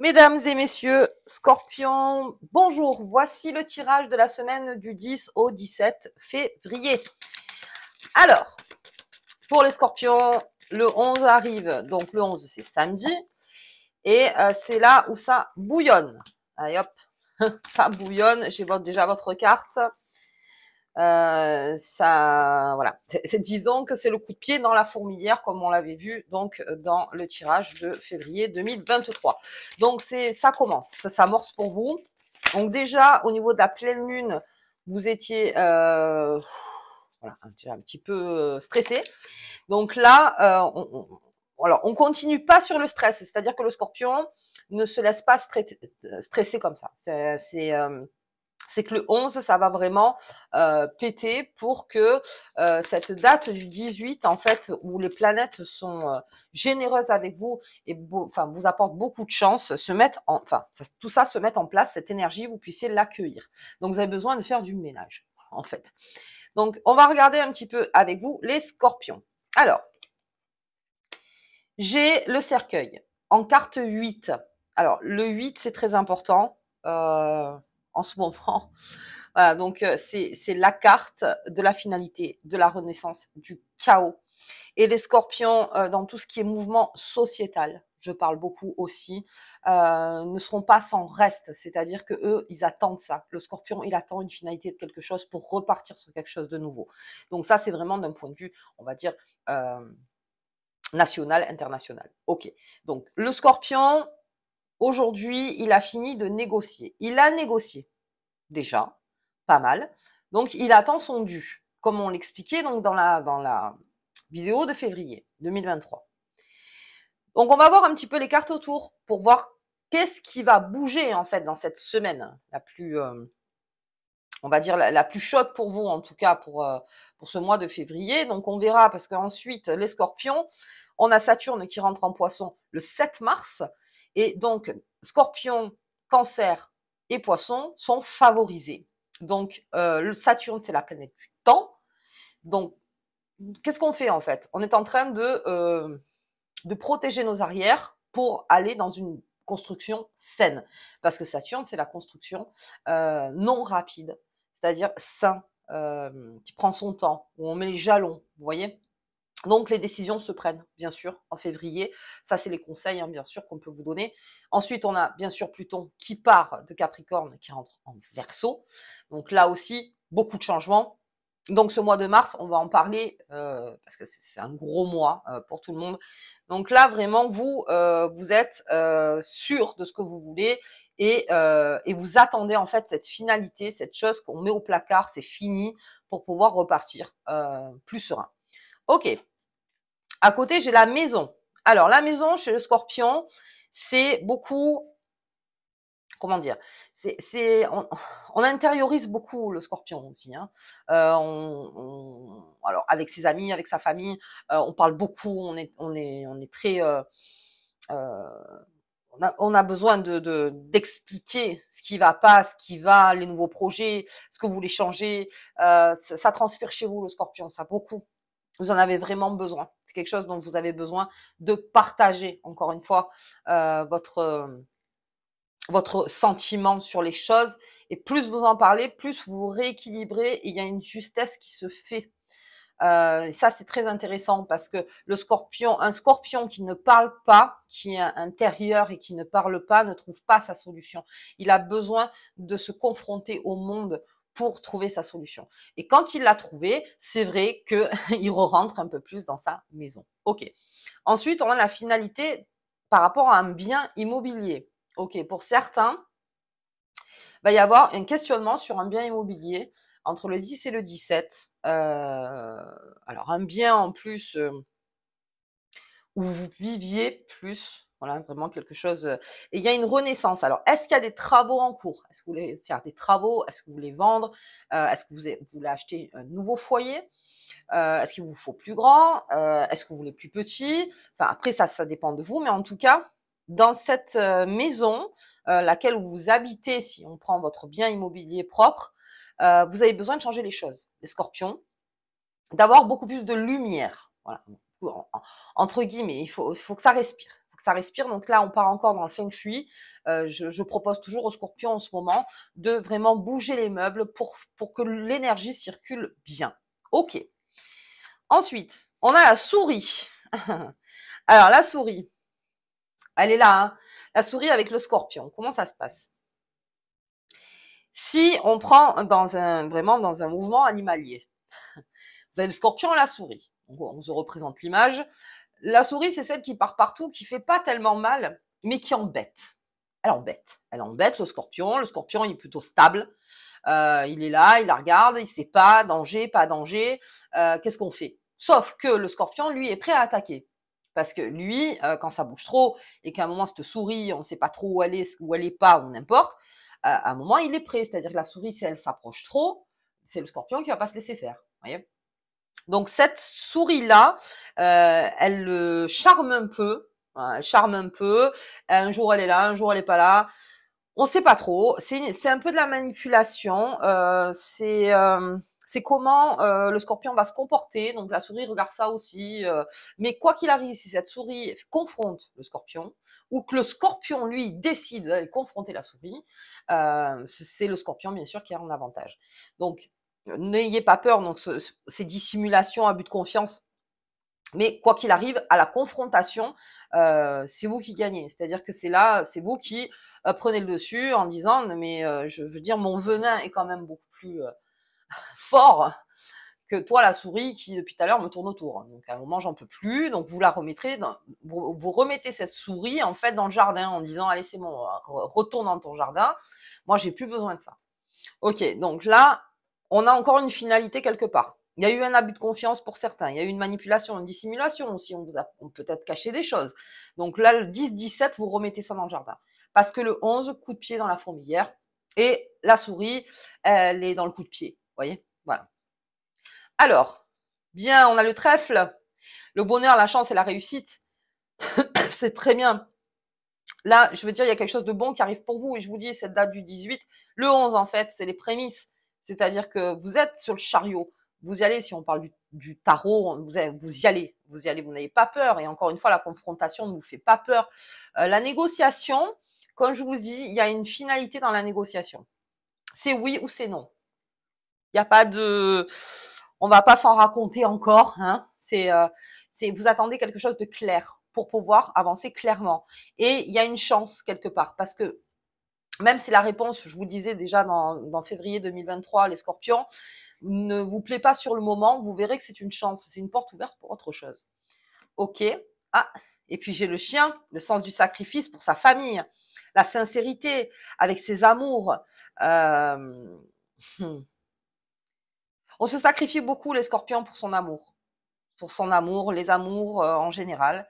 Mesdames et messieurs, Scorpion, bonjour. Voici le tirage de la semaine du 10 au 17 février. Alors, pour les Scorpions, le 11 arrive. Donc, le 11, c'est samedi. Et c'est là où ça bouillonne. Allez hop, ça bouillonne. J'ai déjà votre carte. Voilà. Disons que c'est le coup de pied dans la fourmilière, comme on l'avait vu donc dans le tirage de février 2023. Donc ça commence, ça s'amorce pour vous. Donc déjà au niveau de la pleine lune, vous étiez voilà, déjà un petit peu stressé. Donc là, alors on continue pas sur le stress, c'est-à-dire que le Scorpion ne se laisse pas stresser comme ça. C'est que le 11, ça va vraiment péter pour que cette date du 18, en fait, où les planètes sont généreuses avec vous et vous apportent beaucoup de chance, tout ça se met en place, cette énergie, vous puissiez l'accueillir. Donc, vous avez besoin de faire du ménage, en fait. Donc, on va regarder un petit peu avec vous les Scorpions. Alors, j'ai le cercueil en carte 8. Alors, le 8, c'est très important en ce moment. Voilà, donc c'est la carte de la finalité, de la renaissance, du chaos. Et les Scorpions, dans tout ce qui est mouvement sociétal, je parle beaucoup aussi, ne seront pas sans reste. C'est-à-dire que eux, ils attendent ça. Le Scorpion, il attend une finalité de quelque chose pour repartir sur quelque chose de nouveau. Donc ça, c'est vraiment d'un point de vue, on va dire, national, international. Ok. Donc le Scorpion, aujourd'hui, il a fini de négocier. Il a négocié déjà, pas mal. Donc, il attend son dû, comme on l'expliquait donc dans la vidéo de février 2023. Donc, on va voir un petit peu les cartes autour pour voir qu'est-ce qui va bouger en fait dans cette semaine la plus, on va dire la plus chaude pour vous, en tout cas pour ce mois de février. Donc, on verra parce qu'ensuite, les Scorpions, on a Saturne qui rentre en Poisson le 7 mars. Et donc, Scorpion, Cancer et Poisson sont favorisés. Donc, le Saturne, c'est la planète du temps. Donc, qu'est-ce qu'on fait en fait? On est en train de protéger nos arrières pour aller dans une construction saine. Parce que Saturne, c'est la construction non rapide, c'est-à-dire sain, qui prend son temps, où on met les jalons, vous voyez? Donc, les décisions se prennent, bien sûr, en février. Ça, c'est les conseils, hein, bien sûr, qu'on peut vous donner. Ensuite, on a, bien sûr, Pluton qui part de Capricorne, qui rentre en Verseau. Donc, là aussi, beaucoup de changements. Donc, ce mois de mars, on va en parler parce que c'est un gros mois pour tout le monde. Donc là, vraiment, vous êtes sûr de ce que vous voulez et vous attendez, en fait, cette finalité, cette chose qu'on met au placard, c'est fini, pour pouvoir repartir plus serein. Ok. À côté, j'ai la maison. Alors, la maison chez le Scorpion, c'est beaucoup, comment dire, on intériorise beaucoup le Scorpion aussi. Hein. Alors, avec ses amis, avec sa famille, on parle beaucoup. On est très, on a besoin d'expliquer ce qui va pas, ce qui va, les nouveaux projets, ce que vous voulez changer. Ça transpire chez vous le Scorpion, ça beaucoup. Vous en avez vraiment besoin. C'est quelque chose dont vous avez besoin de partager, encore une fois, votre sentiment sur les choses. Et plus vous en parlez, plus vous rééquilibrez et il y a une justesse qui se fait. Ça, c'est très intéressant parce que un scorpion qui ne parle pas, qui est intérieur et qui ne parle pas, ne trouve pas sa solution. Il a besoin de se confronter au monde pour trouver sa solution. Et quand il l'a trouvé, c'est vrai qu'il rentre un peu plus dans sa maison. Ok. Ensuite, on a la finalité par rapport à un bien immobilier. Ok. Pour certains, il va y avoir un questionnement sur un bien immobilier entre le 10 et le 17. Alors, un bien en plus où vous viviez plus, voilà, vraiment quelque chose. Et il y a une renaissance. Alors, est-ce qu'il y a des travaux en cours? Est-ce que vous voulez faire des travaux? Est-ce que vous voulez vendre? Est-ce que vous voulez acheter un nouveau foyer? Est-ce qu'il vous faut plus grand? Est-ce que vous voulez plus petit? Enfin, après, ça dépend de vous. Mais en tout cas, dans cette maison, laquelle vous habitez, si on prend votre bien immobilier propre, vous avez besoin de changer les choses, les Scorpions, d'avoir beaucoup plus de lumière. Voilà. Entre guillemets, il faut que ça respire. que ça respire. Donc là, on part encore dans le feng shui. Je propose toujours aux scorpions en ce moment de vraiment bouger les meubles pour que l'énergie circule bien. Ok. Ensuite, on a la souris. Alors, la souris, elle est là, hein. La souris avec le scorpion. Comment ça se passe? Si on prend vraiment dans un mouvement animalier, vous avez le scorpion et la souris. Donc, on se représente l'image. La souris, c'est celle qui part partout, qui fait pas tellement mal, mais qui embête. Elle embête. Elle embête le scorpion. Le scorpion, il est plutôt stable. Il est là, il la regarde, il sait pas danger, pas danger. Qu'est-ce qu'on fait? Sauf que le scorpion, lui, est prêt à attaquer. Parce que lui, quand ça bouge trop et qu'à un moment, cette souris, on ne sait pas trop où elle est pas, ou n'importe, à un moment, il est prêt. C'est-à-dire que la souris, si elle s'approche trop, c'est le scorpion qui va pas se laisser faire. Voyez. Donc cette souris-là, elle le charme un peu. Elle charme un peu. Un jour, elle est là, un jour, elle est pas là. On sait pas trop. C'est un peu de la manipulation. C'est comment le scorpion va se comporter. Donc la souris regarde ça aussi. Mais quoi qu'il arrive, si cette souris confronte le scorpion, ou que le scorpion, lui, décide d'aller confronter la souris, c'est le scorpion, bien sûr, qui a un avantage. Donc, n'ayez pas peur. Donc, ces dissimulations à but de confiance. Mais quoi qu'il arrive, à la confrontation, c'est vous qui gagnez. C'est-à-dire que c'est vous qui prenez le dessus en disant mais je veux dire mon venin est quand même beaucoup plus fort que toi la souris qui depuis tout à l'heure me tourne autour. Donc à un moment j'en peux plus, donc vous la remettrez vous remettez cette souris en fait dans le jardin en disant allez c'est bon, retourne dans ton jardin. Moi j'ai plus besoin de ça. Ok, donc là on a encore une finalité quelque part. Il y a eu un abus de confiance pour certains, il y a eu une manipulation, une dissimulation aussi, on peut-être caché des choses. Donc là, le 10-17, vous remettez ça dans le jardin. Parce que le 11, coup de pied dans la fourmilière, et la souris, elle est dans le coup de pied. Vous voyez? Voilà. Alors, bien, on a le trèfle, le bonheur, la chance et la réussite. C'est très bien. Là, je veux dire, il y a quelque chose de bon qui arrive pour vous. Et je vous dis, cette date du 18, le 11, en fait, c'est les prémices. C'est-à-dire que vous êtes sur le chariot. Vous y allez, si on parle du tarot, vous y allez, vous n'avez pas peur. Et encore une fois, la confrontation ne vous fait pas peur. La négociation, comme je vous dis, il y a une finalité dans la négociation. C'est oui ou c'est non. Il n'y a pas de, on va pas s'en raconter encore, hein. Vous attendez quelque chose de clair pour pouvoir avancer clairement. Et il y a une chance quelque part parce que même si la réponse, je vous disais déjà dans février 2023, les scorpions, ne vous plaît pas sur le moment, vous verrez que c'est une chance, c'est une porte ouverte pour autre chose. Ok. Ah, et puis j'ai le chien, le sens du sacrifice pour sa famille, la sincérité avec ses amours. On se sacrifie beaucoup les scorpions pour son amour. Pour son amour, les amours en général.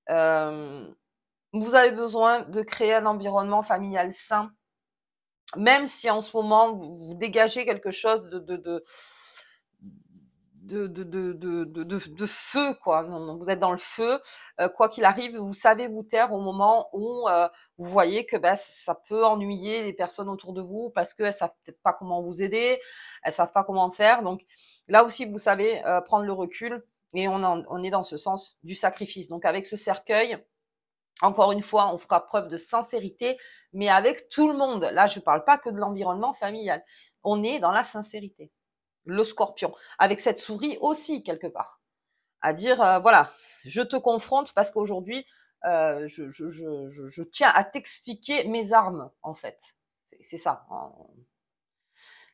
Vous avez besoin de créer un environnement familial sain, même si en ce moment vous dégagez quelque chose de feu, quoi. Vous êtes dans le feu, quoi qu'il arrive, vous savez vous taire au moment où vous voyez que ça peut ennuyer les personnes autour de vous parce qu'elles savent peut-être pas comment vous aider, elles savent pas comment faire. Donc là aussi, vous savez prendre le recul et on est dans ce sens du sacrifice. Donc avec ce cercueil, encore une fois, on fera preuve de sincérité, mais avec tout le monde. Là, je ne parle pas que de l'environnement familial. On est dans la sincérité. Le scorpion, avec cette souris aussi, quelque part. À dire, voilà, je te confronte parce qu'aujourd'hui, je tiens à t'expliquer mes armes, en fait. C'est ça.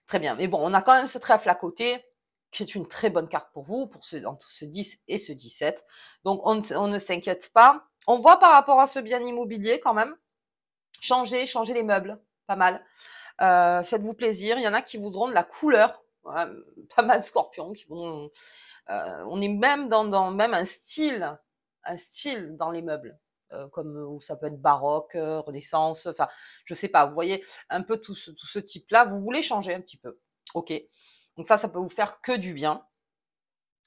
Très bien. Mais bon, on a quand même ce trèfle à côté, qui est une très bonne carte pour vous, entre ce 10 et ce 17. Donc, on ne s'inquiète pas. On voit par rapport à ce bien immobilier quand même, changer les meubles, pas mal. Faites-vous plaisir. Il y en a qui voudront de la couleur, pas mal de scorpions qui vont. On est même dans même un style dans les meubles, comme ça peut être baroque, Renaissance, enfin, je sais pas. Vous voyez un peu tout ce type-là. Vous voulez changer un petit peu, ok. Donc ça peut vous faire que du bien.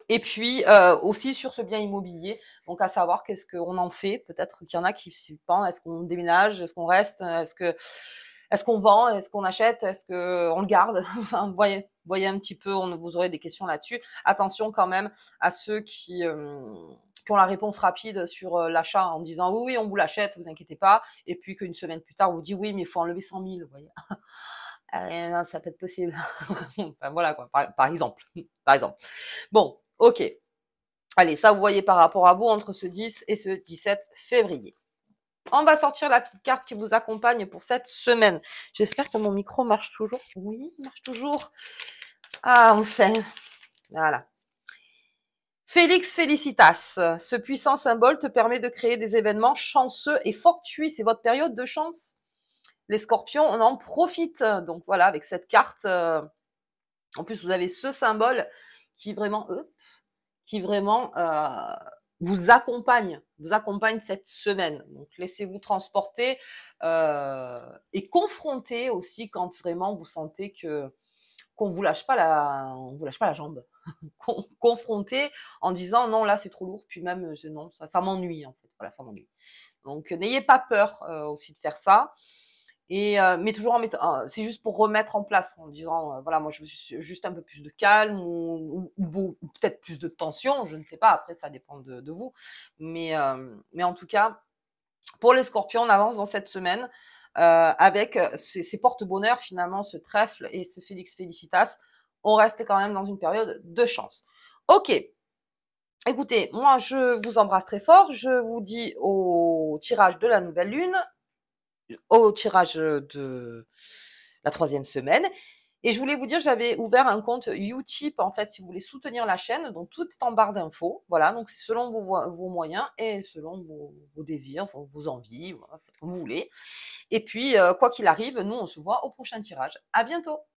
Et puis aussi sur ce bien immobilier, donc à savoir qu'est-ce qu'on en fait. Peut-être qu'il y en a qui se pensent, est-ce qu'on déménage, est-ce qu'on reste, est-ce qu'on vend, est-ce qu'on achète, est-ce qu'on le garde. Enfin, voyez un petit peu, vous aurez des questions là-dessus. Attention quand même à ceux qui qui ont la réponse rapide sur l'achat en disant oui, oui, on vous l'achète, vous inquiétez pas. Et puis qu'une semaine plus tard, on vous dit oui, mais il faut enlever 100 000, vous voyez. Non, ça peut être possible. Enfin, voilà quoi, par exemple. Par exemple. Bon, ok. Allez, ça vous voyez par rapport à vous entre ce 10 et ce 17 février. On va sortir la petite carte qui vous accompagne pour cette semaine. J'espère que mon micro marche toujours. Oui, il marche toujours. Ah, enfin. Voilà. Félix Felicitas, ce puissant symbole te permet de créer des événements chanceux et fortuits. C'est votre période de chance. Les scorpions, on en profite. Donc voilà, avec cette carte, en plus vous avez ce symbole qui vraiment, vous accompagne cette semaine. Donc laissez-vous transporter et confronter aussi quand vraiment vous sentez que qu'on vous lâche pas la jambe. Confronter en disant non là c'est trop lourd, puis même non ça m'ennuie en fait. Voilà, ça m'ennuie. Donc n'ayez pas peur aussi de faire ça. Et mais toujours en mettant, c'est juste pour remettre en place en disant voilà moi je veux juste un peu plus de calme ou peut-être plus de tension, je ne sais pas, après ça dépend de vous, mais en tout cas pour les scorpions on avance dans cette semaine avec ces porte-bonheur finalement, ce trèfle et ce Félix Felicitas, on reste quand même dans une période de chance. Ok, écoutez, moi je vous embrasse très fort, je vous dis au tirage de la nouvelle lune, au tirage de la 3e semaine. Et je voulais vous dire, j'avais ouvert un compte Utip, en fait, si vous voulez soutenir la chaîne. Donc, tout est en barre d'infos. Voilà, donc c'est selon vos moyens et selon vos désirs, vos envies, voilà, faites comme vous voulez. Et puis, quoi qu'il arrive, nous, on se voit au prochain tirage. À bientôt!